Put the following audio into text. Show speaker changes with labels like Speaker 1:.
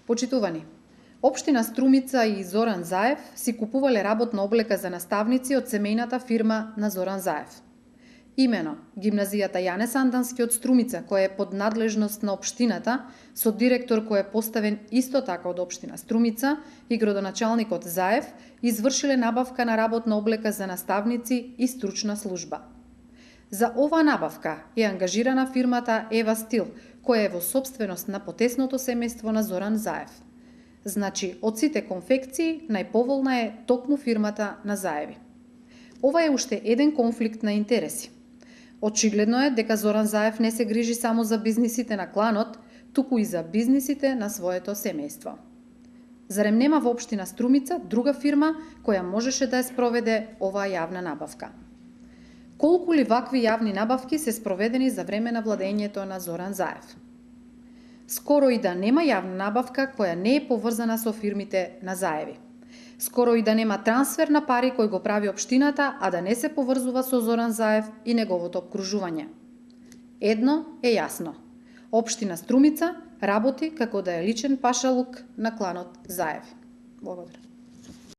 Speaker 1: Почитувани, Општина Струмица и Зоран Заев си купувале работна облека за наставници од семејната фирма на Зоран Заев. Имено, гимназијата Јане Сандански од Струмица, која е под надлежност на општината, со директор кој е поставен исто така од општина Струмица и градоначалникот Заев, извршиле набавка на работна облека за наставници и стручна служба. За ова набавка е ангажирана фирмата Ева Стил, која е во собственост на потесното семејство на Зоран Заев. Значи, од сите конфекции, најповолна е токму фирмата на Заеви. Ова е уште еден конфликт на интереси. Очигледно е дека Зоран Заев не се грижи само за бизнисите на кланот, туку и за бизнисите на своето семејство. Зарем нема во општина Струмица друга фирма која можеше да ја спроведе оваа јавна набавка? Колку ли вакви јавни набавки се спроведени за време на владењето на Зоран Заев? Скоро и да нема јавна набавка која не е поврзана со фирмите на Заеви. Скоро и да нема трансфер на пари кој го прави општината, а да не се поврзува со Зоран Заев и неговото обкружување. Едно е јасно. Општина Струмица работи како да е личен пашалук на кланот Заеви. Благодарам.